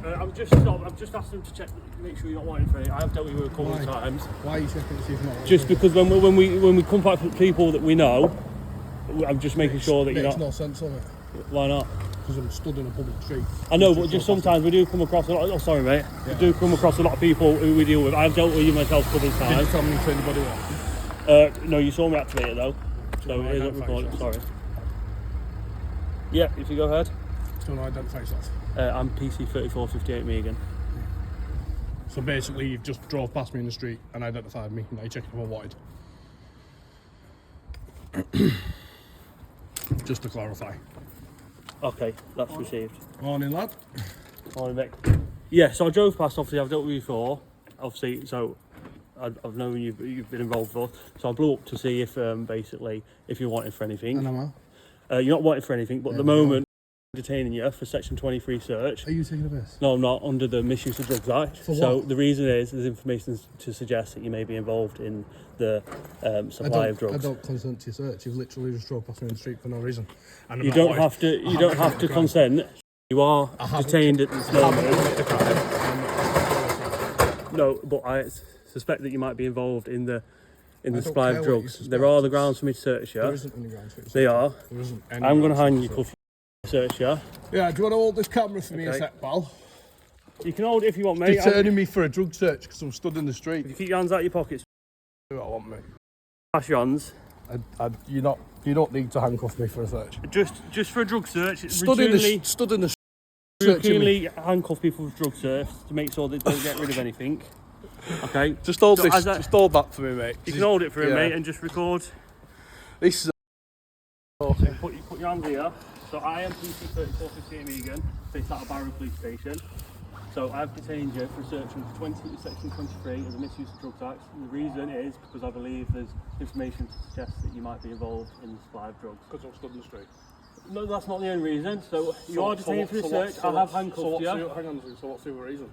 I've just asked them to check, make sure you're not wanting for it. I have dealt with you a couple of times. Why are you checking to see if you're not? Just because when we come back from people that we know, I'm just making sure that you're not. Makes no sense on it. Why not? Because I'm stood in a public street. I know, but just sometimes we do come across a lot. Oh, sorry, mate. Yeah. We do come across a lot of people who we deal with. I've dealt with you myself a couple of times. Did you tell me to anybody else? No, you saw me activate it though. So it isn't recorded. Sorry. Yeah, if you go ahead. Don't identify yourself. I'm PC 3458 Megan. So basically, you've just drove past me in the street and identified me. Now you're checking if I'm wanted. Just to clarify. Okay, that's received. Morning, lad. Morning, mate. Yeah, so I drove past. Obviously, I've dealt with you before. Obviously, so I've known you've been involved before. So I blew up to see if basically if you're wanted for anything. And I'm out. You're not wanted for anything, but at the moment. Detaining you for section 23 search. Are you taking a piss? No, I'm not, under the Misuse of Drugs Act. For what? So the reason is there's information to suggest that you may be involved in the supply of drugs. I don't consent to your search. You've literally just drove past me in the street for no reason. And You don't have to consent. You are detained at this moment. No, but I suspect that you might be involved in the supply of drugs. There are the grounds for me to search you. There isn't any grounds for it. They are. There isn't any. I'm going to hand you cuff. Search, yeah? Yeah, do you want to hold this camera for me a sec, pal? You can hold it if you want, mate. Deterring me for a drug search because I'm stood in the street. If you keep your hands out of your pockets. Do what I want, mate. Pass your hands. You don't need to handcuff me for a search. Just for a drug search. Stood in the routinely handcuff people for drug search to make sure they don't get rid of anything. Okay? Just hold this. Just hold that for me, mate. You can hold it for him, mate, and just record. This is Put your hands here. So I am PC 3458 Megan, based out of Barrow Police Station. So I've detained you for search under section 23 as a misuse of drugs act. And the reason is because I believe there's information to suggest that you might be involved in the supply of drugs. because I'm stood in the street. No, that's not the only reason. So you are detained for the search. I have handcuffed you. Hang on, so what's the other reason?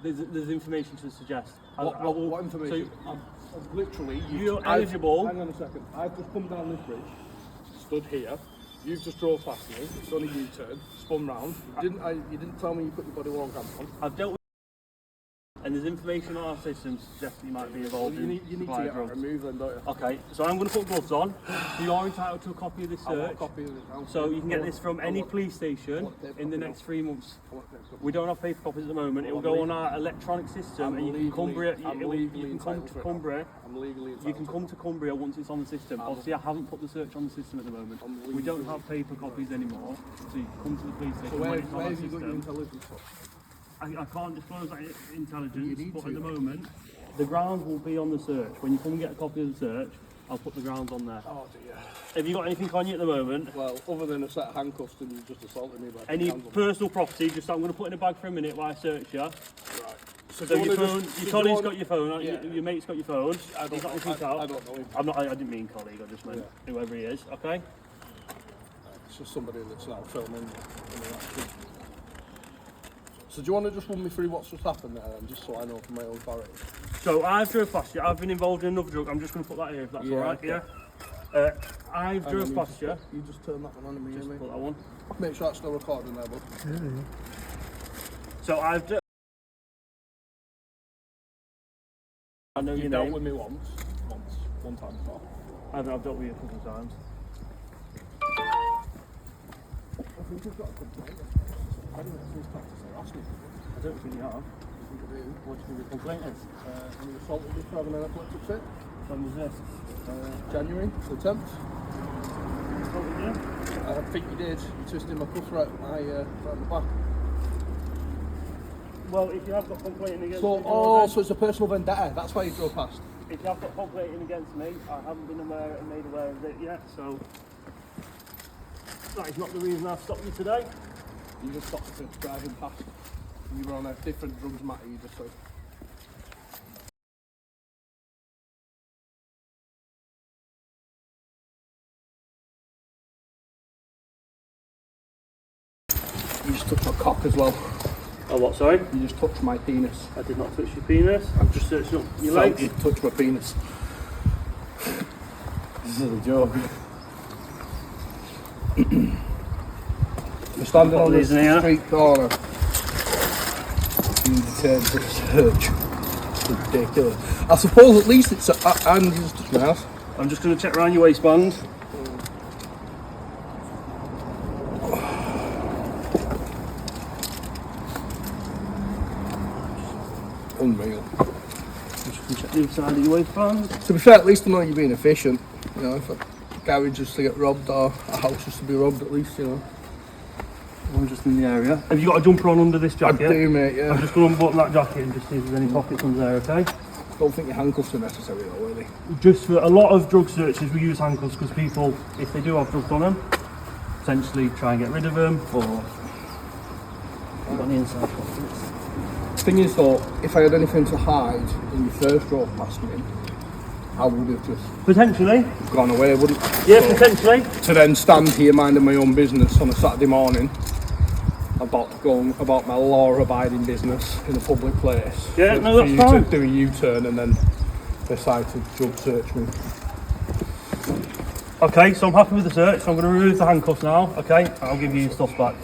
There's information to suggest. What information? So I've literally... you're eligible. Hang on a second. I've just come down this bridge, stood here. You've just drove past me, done a U-turn, spun round. You didn't tell me you put your body worn cams on. I've dealt with and there's information on our system to suggest that you might be involved you need in to get drugs. removed then, don't you? Okay, so I'm going to put gloves on. So you are entitled to a copy of this I want a search. copy of it now. So you can get this from any police station in the next 3 months. We don't have paper copies at the moment. It will go on our electronic system, and you can Cumbria. You can come to Cumbria. I'm legally entitled. You can come to Cumbria once it's on the system. Obviously, I haven't put the search on the system at the moment. We don't have paper copies anymore, so you can come to the police station when it's on Where the have you got your system. intelligence from? I can't disclose that intelligence, but at the moment, the grounds will be on the search. When you come and get a copy of the search, I'll put the grounds on there. Oh dear. Have you got anything on you at the moment? Well, other than a set of handcuffs and you just assaulted me. Any personal property? Just I'm going to put in a bag for a minute while I search you. Right. So your phone, your colleague's got your phone, your mate's got your phone. I don't know him. I didn't mean colleague, I just meant whoever he is, okay? It's just somebody that's now filming. So do you want to just run me through what's just happened there then, just so I know from my own clarity? So I've drove past you, I've been involved in another drug, I'm just going to put that here if that's alright, okay. yeah? I've drove past you. You just turn that one on and Just me. put that one. Make sure that's still recording there, bud. Yeah. So I know your You name. dealt with me one time before. I've dealt with you a couple of times. I think you've got a complaint. I don't know if it's practice harassment. I don't think you have. I think I do. What do you think the complaint is? You assaulted me for having an epileptic fit. When was this? January the 10th. What did you do? I think you did. You twisted my cuff right in the back. Well, if you have got complaining against So, me... so it's a personal vendetta. That's why you drove past. If you have got complaining against me, I haven't been made aware of it yet, so... That is not the reason I've stopped you today. You just stopped for driving past. You were on a different drugs matter, you just said. You just touched my cock as well. Oh, what, sorry? You just touched my penis. I did not touch your penis. I'm just searching up your Felt legs. you touched my penis. This is a joke. We're standing on the street corner. being detained for a search. It's ridiculous. I suppose at least it's and just nice. I'm just going to check around your waistband. Unreal. Just going to check the inside of your waistband. To be fair, at least I know you're being efficient. You know, if a garage is to get robbed or a house is to be robbed, at least, you know. I'm just in the area. Have you got a jumper on under this jacket? I do, mate, yeah. I'm just going to unbutton that jacket and just see if there's any pockets under there, okay? Don't think your handcuffs are necessary though, are they? Just for a lot of drug searches, we use handcuffs because people, if they do have drugs on them, potentially try and get rid of them, or on the inside pockets. Thing is though, if I had anything to hide and you first drove past me, I would have just Potentially. gone away, wouldn't I? Yeah, So, potentially. to then stand here minding my own business on a Saturday morning about going about my law-abiding business in a public place. Yeah, for- no, for that's you fine. to do a U-turn and then decide to drug search me. Okay, so I'm happy with the search, so I'm going to remove the handcuffs now, okay? I'll give you your stuff back.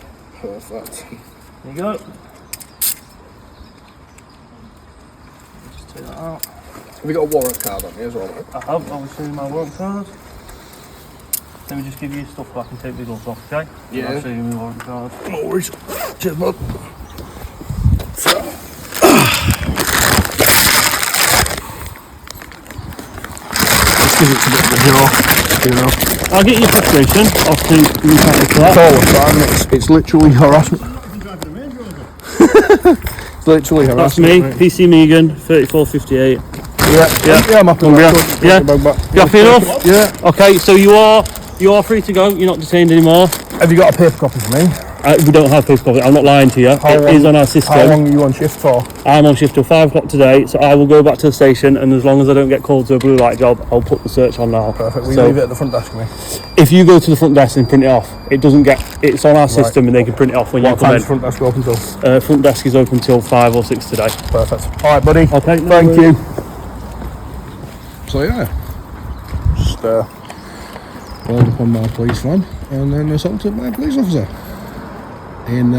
Perfect. There you go. Just take that out. Have you got a warrant card on me as well, mate? I have, I'll show you my warrant card. Let me just give you your stuff back and take the gloves off, okay? Yeah. I'll show you my warrant card. No worries. Cheers, bud. Give it a bit of a jaw, you know. I'll get your frustration off to the It's all the time, it's literally harassment. It's literally That's harassment. me, mate. PC Megan, 3458. Yeah, I'm happy Cumbria. with that. Yeah. Back. You happy enough? Yeah. Okay, so you are free to go, you're not detained anymore. Have you got a paper copy for me? We don't have paper copy, I'm not lying to you. It is on our system. How long are you on shift for? I'm on shift till 5 o'clock today, so I will go back to the station, and as long as I don't get called to a blue light job, I'll put the search on now. Perfect. Will you So leave it at the front desk for me? if you go to the front desk and print it off, it's on our system and they can print it off when you What come time's in. front desk open till? Front desk is open till 5 or 6 today. Perfect. Alright, buddy. Okay, no Thank worries. you. So yeah, just rolled up on my police van and then assaulted my police officer in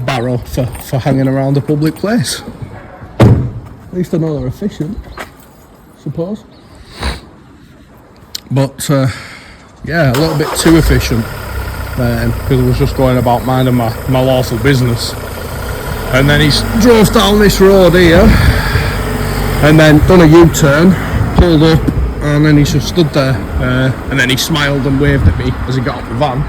Barrow for hanging around a public place. At least I know they're efficient, suppose. But yeah, a little bit too efficient because I was just going about minding my lawful business. And then he drove down this road here and then done a U-turn, pulled up, and then he just stood there and then he smiled and waved at me as he got out the van.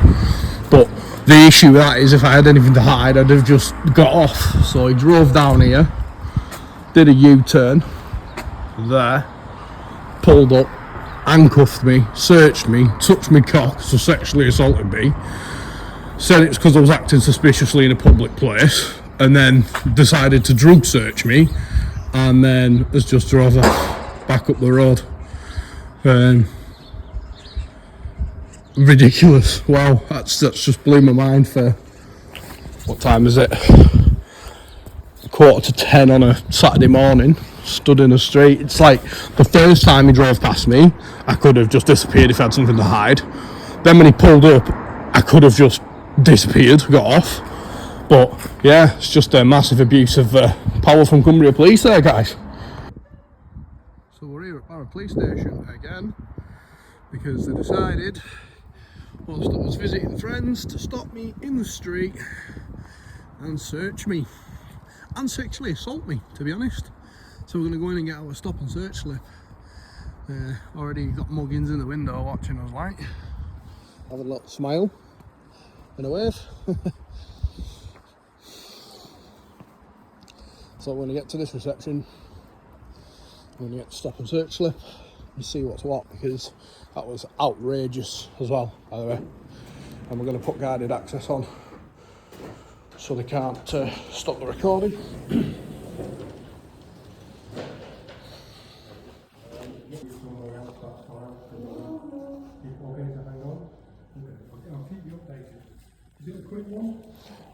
But the issue with that is if I had anything to hide, I'd have just got off. So he drove down here, did a U-turn there, pulled up, handcuffed me, searched me, touched me cock, so sexually assaulted me, said it's because I was acting suspiciously in a public place, and then decided to drug search me, and then has just drove off back up the road. Ridiculous. Wow, that's just blew my mind. For what time is it? 9:45 on a Saturday morning, stood in the street. It's like the first time he drove past me, I could have just disappeared if I had something to hide. Then when he pulled up, I could have just disappeared, got off. But yeah, it's just a massive abuse of power from Cumbria Police there, guys. So we're here at Barrow Police Station again because they decided, whilst I was visiting friends, to stop me in the street and search me and sexually assault me, to be honest. So we're going to go in and get our stop and search slip. Already got muggins in the window watching us, like. Have a little smile and a wave. So we're going to get to this reception, we're going to get the stop and search slip and see what's what, because that was outrageous as well, by the way. And we're going to put guarded access on so they can't stop the recording.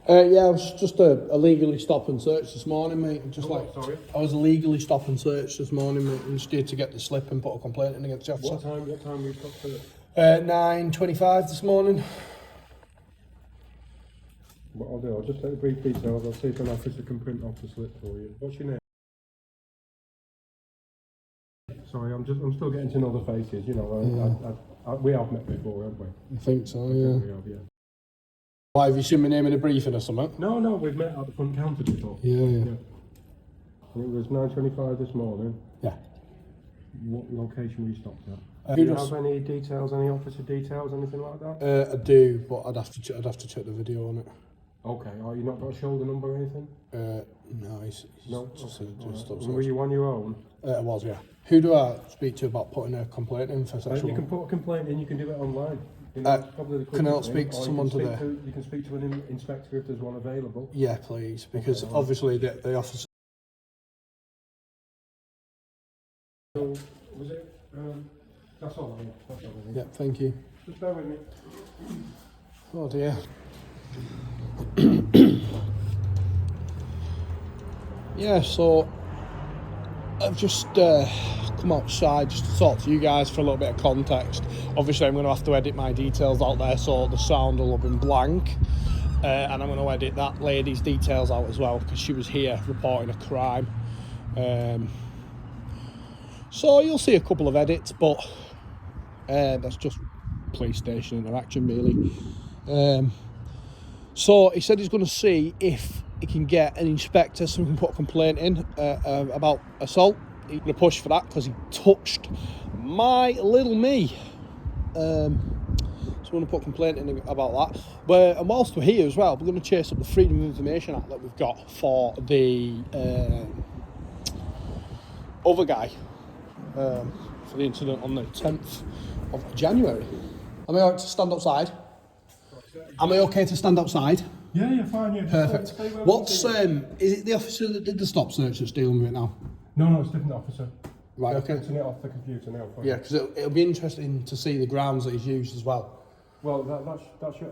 Yeah, I was just illegally stop and search this morning, mate. Just Sorry? I was illegally stop and search this morning, mate. I'm just here to get the slip and put a complaint in against the officer. What time were you stopped for? 9:25 this morning. What I'll do, I'll just take the brief details. I'll see if an officer can print off the slip for you. What's your name? Sorry, I'm still getting to know the faces. You know, we have met before, haven't we? I think so. We Yeah. have, yeah. Why, have you seen my name in a briefing or something? No, we've met at the front counter before. Yeah. It was 9:25 this morning. Yeah. What location were you stopped at? Do Do you have any details, any officer details, anything like that? I do, but I'd have to check the video on it. Okay. Oh, you not got a shoulder number or anything? No, he's No. just Okay. just Right. Were you on your own? I was, yeah. Who do I speak to about putting a complaint in for sexual? You can put a complaint in. You can do it online. You know, it's probably the can I not quickest speak thing, to or you someone can speak today? You can speak to an inspector if there's one available. Yeah, please, because Okay, obviously the officer. So, was it? That's all I need. That's all I need. Yeah, thank you. Just bear with me. Oh dear. Yeah, so I've just come outside just to talk to you guys for a little bit of context. Obviously, I'm going to have to edit my details out there, so the sound will have been blank. And I'm going to edit that lady's details out as well, because she was here reporting a crime. So you'll see a couple of edits, but that's just police station interaction, really. So he said he's going to see if he can get an inspector so we can put a complaint in about assault. He's going to push for that because he touched my little me. So we're going to put a complaint in about that. And whilst we're here as well, we're going to chase up the Freedom of Information Act that we've got for the other guy for the incident on the 10th of January. Am I all right to stand outside? Am I okay to stand outside? Yeah, you're fine. Yeah. Perfect. Stay where What's you are. is it the officer that did the stop search that's dealing with it now? No, it's a different officer. Right, They're okay. printing it off the computer now. For Yeah, you. because it'll be interesting to see the grounds that he's used as well. Well, that's your.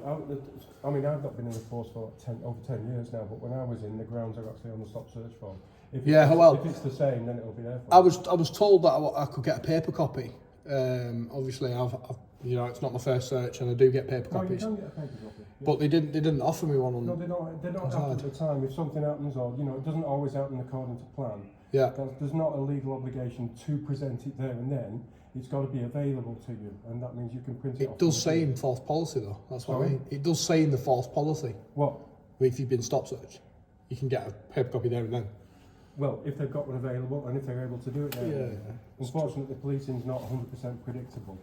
I mean, I've not been in the force for over 10 years now, but when I was in, the grounds are actually on the stop search form. If it's the same, then it'll be there. For I was told that I could get a paper copy. Obviously, I've you know, it's not my first search, and I do get paper No, you copies. can get a paper copy. Yeah. But they didn't offer me one on. No, they don't have at the time. If something happens, or it doesn't always happen according to plan. Yeah. There's not a legal obligation to present it there and then. It's got to be available to you, and that means you can print it. It does say in false policy though. That's what I mean. It does say in the false policy. What? If you've been stop searched, you can get a paper copy there and then. Well, if they've got one available and if they're able to do it there. Yeah. Unfortunately, policing's not 100% predictable,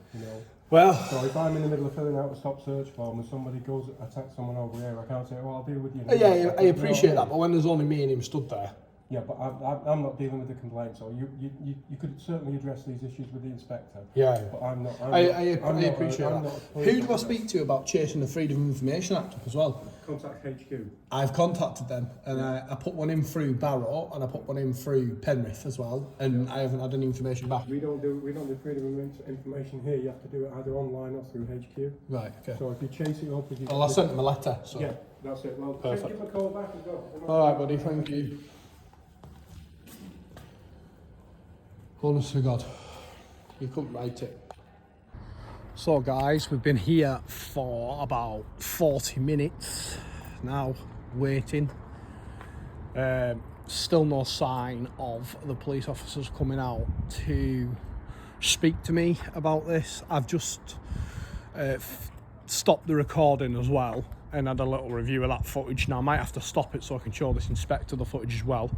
Well. So if I'm in the middle of filling out a stop search form and somebody goes attacks someone over here, I can't say, well, I'll deal with you. Yeah, I appreciate that, but when there's only me and him stood there. Yeah, but I'm not dealing with the complaint, so you could certainly address these issues with the inspector. Yeah. But I'm not. I appreciate that. Who do I speak to about chasing the Freedom of Information Act up as well? Contact HQ. I've contacted them, and I put one in through Barrow, and I put one in through Penrith as well, and I haven't had any information back. We don't do freedom of information here. You have to do it either online or through HQ. Right. Okay. So if you chase it up, Well, I sent them a letter. So. Yeah, that's it. Well, Perfect. give them a call back as well. All right, buddy. Thank you. Honest to God, you couldn't write it. So guys, we've been here for about 40 minutes now, waiting. Still no sign of the police officers coming out to speak to me about this. I've just stopped the recording as well and had a little review of that footage. Now I might have to stop it so I can show this inspector the footage as well.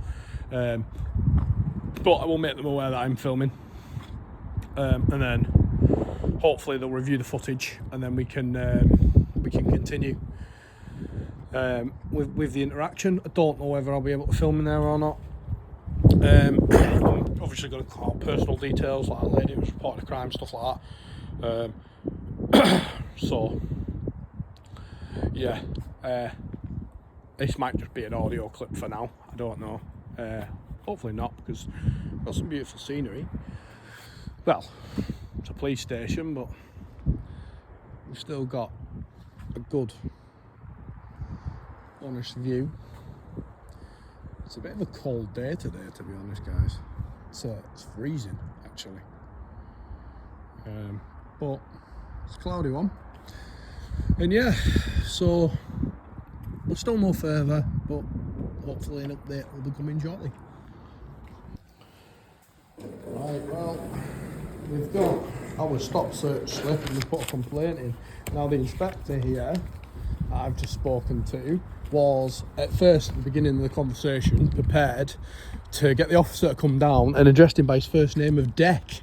But I will make them aware that I'm filming, and then hopefully they'll review the footage, and then we can continue with the interaction. I don't know whether I'll be able to film in there or not. I'm obviously going to call out personal details like that lady who was reporting a crime, stuff like that. So yeah, this might just be an audio clip for now. I don't know. Hopefully not, because we've got some beautiful scenery. Well, it's a police station, but we've still got a good, honest view. It's a bit of a cold day today, to be honest, guys. It's freezing, actually. But it's a cloudy one. And yeah, so but still no further, but hopefully an update will be coming shortly. Right, well, we've got our stop search slip and we put a complaint in. Now the inspector here I've just spoken to was at first, at the beginning of the conversation, prepared to get the officer to come down and addressed him by his first name of Decky.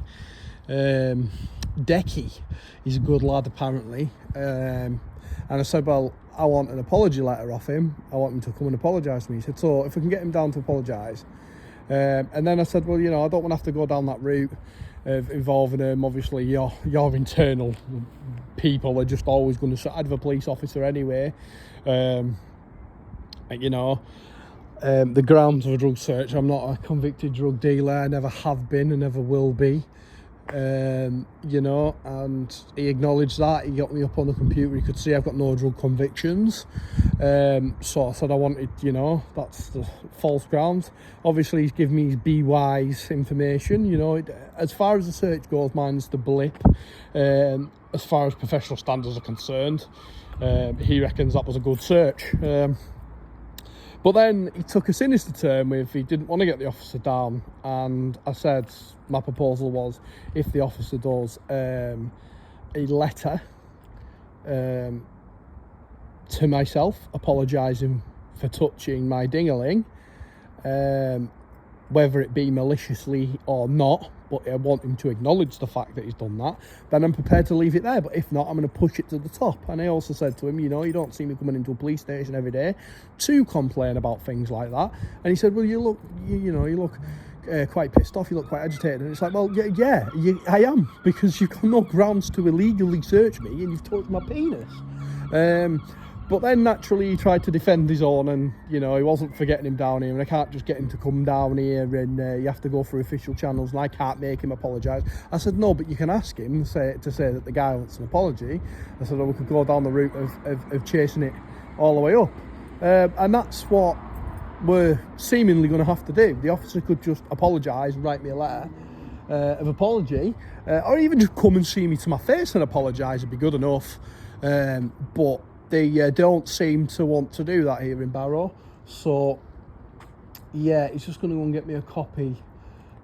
He's a good lad apparently. And I said, well, I want an apology letter off him. I want him to come and apologise to me. He said, so if we can get him down to apologise. And then I said, well, you know, I don't want to have to go down that route of involving him. Obviously, your internal people are just always going to side with a police officer anyway. You know, the grounds of a drug search, I'm not a convicted drug dealer. I never have been and never will be. You know, and he acknowledged that. He got me up on the computer, he could see I've got no drug convictions. So I said I wanted, you know, that's the false grounds. Obviously he's given me his BY's information, you know. As far as the search goes, mine's the blip. As far as professional standards are concerned, he reckons that was a good search. But then he took a sinister turn with he didn't want to get the officer down, and I said my proposal was if the officer does a letter to myself apologising for touching my ding-a-ling, whether it be maliciously or not, but I want him to acknowledge the fact that he's done that, then I'm prepared to leave it there. But if not, I'm going to push it to the top. And I also said to him, you know, you don't see me coming into a police station every day to complain about things like that. And he said, well, you look quite pissed off, you look quite agitated. And it's like, well, I am, because you've got no grounds to illegally search me and you've touched my penis. But then naturally he tried to defend his own, and you know, he wasn't for getting him down here, and I can't just get him to come down here, and you have to go through official channels, and I can't make him apologise. I said, no, but you can ask him to say that the guy wants an apology. I said, we could go down the route of chasing it all the way up. And that's what we're seemingly going to have to do. The officer could just apologise and write me a letter of apology, or even just come and see me to my face and apologise would be good enough. But they don't seem to want to do that here in Barrow. So yeah, he's just going to go and get me a copy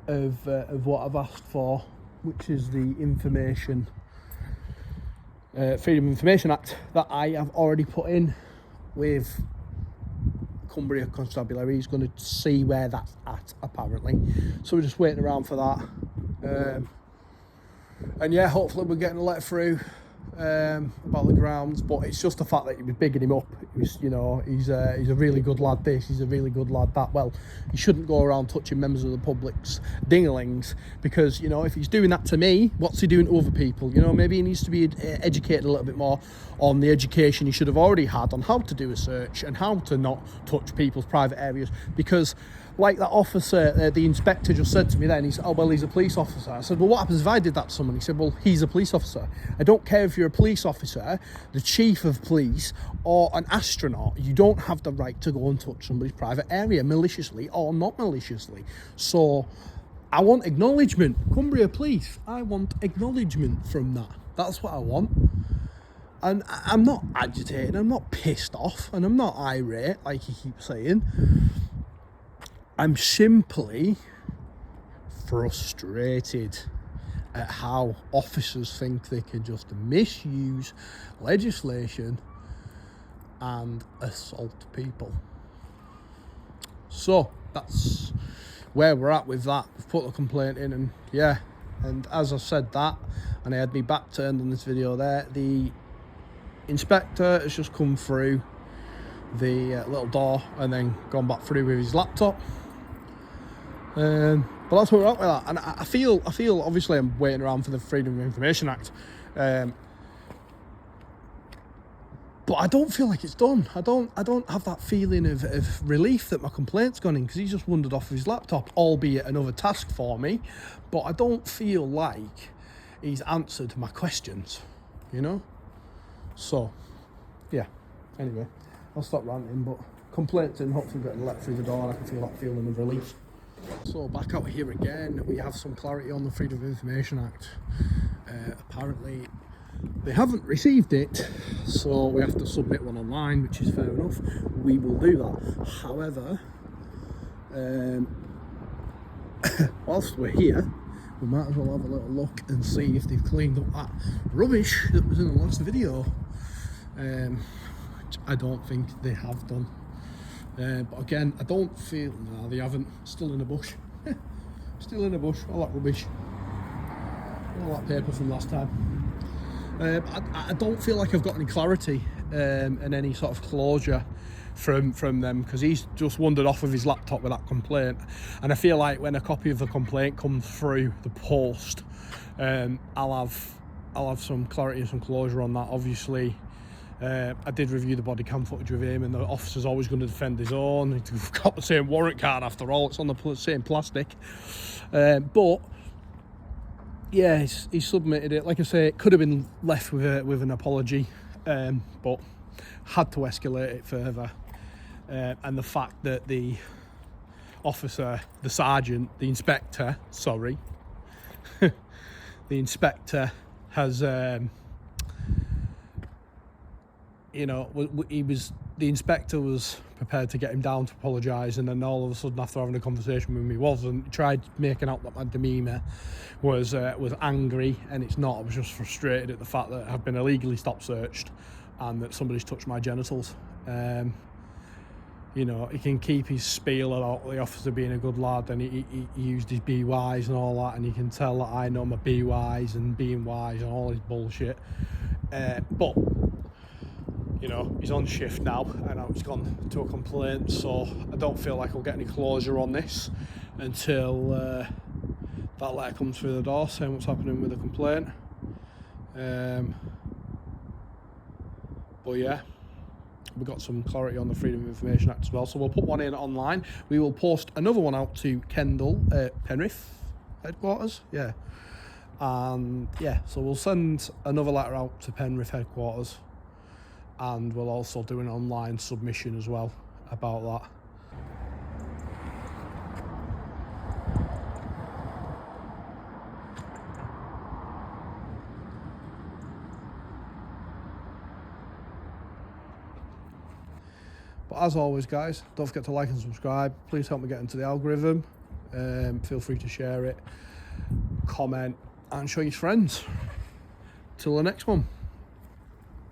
of what I've asked for, which is the Freedom of Information Act that I have already put in with Cumbria Constabulary. He's going to see where that's at apparently, so we're just waiting around for that. And yeah, hopefully we're getting a letter through about the grounds, but it's just the fact that he was bigging him up. It was, you know, he's a really good lad this, he's a really good lad that. Well, he shouldn't go around touching members of the public's ding-a-lings, because, you know, if he's doing that to me, what's he doing to other people? You know, maybe he needs to be educated a little bit more on the education he should have already had on how to do a search and how to not touch people's private areas. Because like that officer, the inspector just said to me then, he said, oh, well, he's a police officer. I said, well, what happens if I did that to someone? He said, well, he's a police officer. I don't care if you're a police officer, the chief of police, or an astronaut. You don't have the right to go and touch somebody's private area, maliciously or not maliciously. So I want acknowledgement. Cumbria Police, I want acknowledgement from that. That's what I want. And I'm not agitated, I'm not pissed off, and I'm not irate, like he keeps saying. I'm simply frustrated at how officers think they can just misuse legislation and assault people. So that's where we're at with that. We've put a complaint in, and yeah, and as I said that, and I had my back turned on this video there, the inspector has just come through the little door and then gone back through with his laptop. But that's where we're at with that. And I feel obviously I'm waiting around for the Freedom of Information Act, but I don't feel like it's done. I don't have that feeling of relief that my complaint's gone in, because he's just wandered off of his laptop, albeit another task for me. But I don't feel like he's answered my questions, you know. So yeah, anyway, I'll stop ranting, but complaints in, hopefully getting let through the door, and I can feel that feeling of relief. So back out here again, we have some clarity on the Freedom of Information Act. Apparently They haven't received it, so we have to submit one online, which is fair enough. We will do that. However, whilst we're here, we might as well have a little look and see if they've cleaned up that rubbish that was in the last video, which I don't think they have done. But again, I don't feel, no, they haven't. Still in the bush. Still in the bush, all that rubbish, all that paper from last time. I don't feel like I've got any clarity and any sort of closure from them, because he's just wandered off of his laptop with that complaint, and I feel like when a copy of the complaint comes through the post, I'll have some clarity and some closure on that. Obviously, I did review the body cam footage with him, and the officer's always going to defend his own. We've got the same warrant card after all, it's on the same plastic, but yeah, he's submitted it. Like I say, it could have been left with an apology, but had to escalate it further. And the fact that the officer, the sergeant, the inspector, sorry, the inspector has, you know, the inspector was prepared to get him down to apologise, and then all of a sudden, after having a conversation with me, wasn't. Tried making out that my demeanour was angry, and it's not. I was just frustrated at the fact that I've been illegally stop searched and that somebody's touched my genitals. You know, he can keep his spiel about the officer being a good lad, and he used his BYs and all that, and you can tell that I know my BYs and being wise and all his bullshit. But you know, he's on shift now, and now he's gone to a complaint, so I don't feel like I'll get any closure on this until that letter comes through the door saying what's happening with the complaint. But yeah, we've got some clarity on the Freedom of Information Act as well, so we'll put one in online. We will post another one out to Penrith headquarters, yeah. And yeah, so we'll send another letter out to Penrith headquarters, and we'll also do an online submission as well about that. But as always, guys, don't forget to like and subscribe. Please help me get into the algorithm. Feel free to share it, comment, and show your friends. Till the next one.